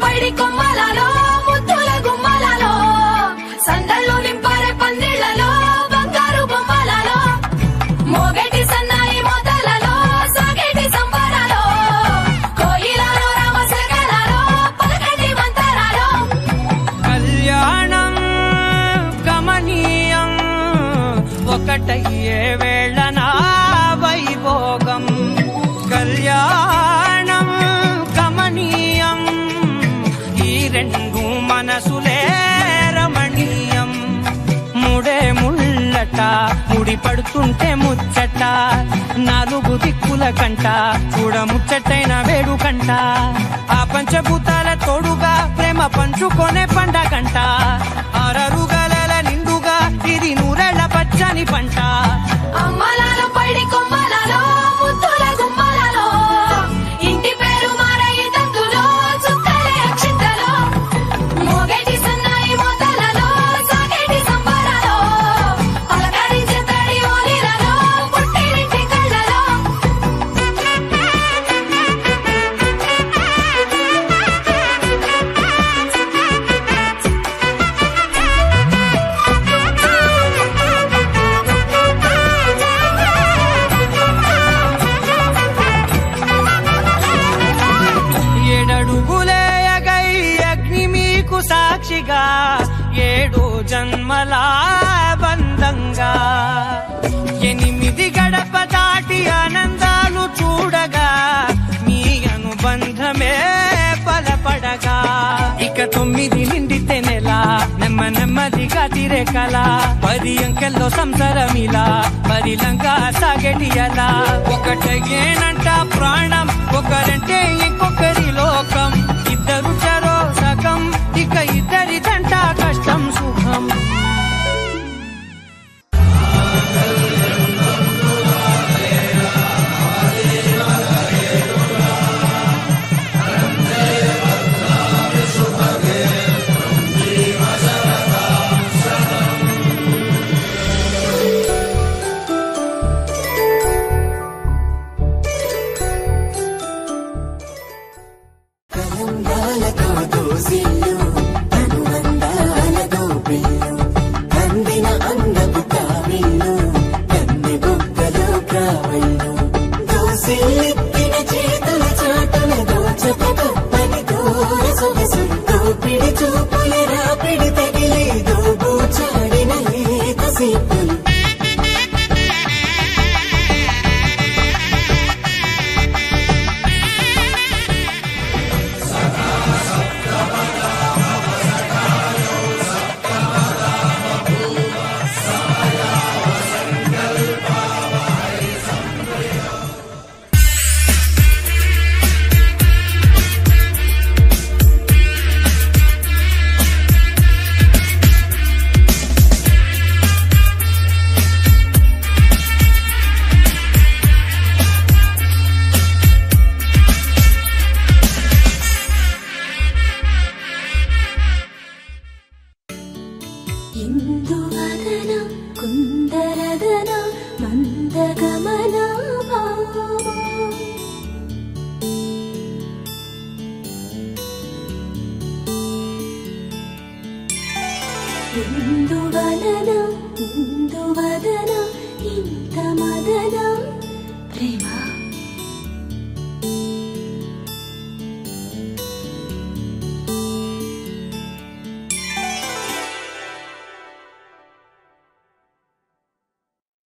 పైడి కొమ్మలలో ముద్దుల గుమ్మలలో సందళ్ళు నింపారే పందిళ్లలో బంగారు బొమ్మలలో మోగేటి సన్నాయి మోతలలో సాగేటి సంబరాలో కోయిలలో రామశకలలో పలకటి మంతరాలో కళ్యాణం గమనీయం ఒకటయ్యే వేళన వైభోగం కళ్యాణం గమనీయం ఈ రెండు మనసులే రమణీయం ముడే ముళ్ళట ముడి పడుతుంటే ముచ్చట నాలుగు దిక్కుల కంట చూడ ముచ్చటైన వేడుకంట ఆ పంచభూతాల తోడుగా ప్రేమ పంచుకొనే పండగంట ఆరరుగల నిండుగా ఇది నూరెళ్ళ పచ్చని పంట అమ్మలలో పైడి కొమ్మలలో ముద్దుల గుమ్మలలో ఇంటి పేరు మారయి తందులో చుక్కలే అక్షింతలో మోగేటి సన్నాయి మోతలలో సాగేటి సంబరాలో పలకరించే తడి ఓలిలలో పుట్టినింటి కళ్ళలో ఏడడుగులేయగై అగ్ని మీకు సాక్షిగా ఏడు జన్మల బంధంగా 8 గడప దాటి ఆనందాలు చూడగా మీ అనుబంధమే బలపడగా ఇక 9 నిండితే నెల నెమ్మదిగా తిరే కల 10 అంకెల్లో సంసారమిలా పరిలంగా సాగేటి అలా ఒకటేనంట ప్రాణం ఒకరంటే ఇంకొకరి లోకం ఇద్దరు చరో సగం ఇక ఇద్దరిదంట కష్టం సుఖం ఇందువదన ఇంత మదన ప్రేమ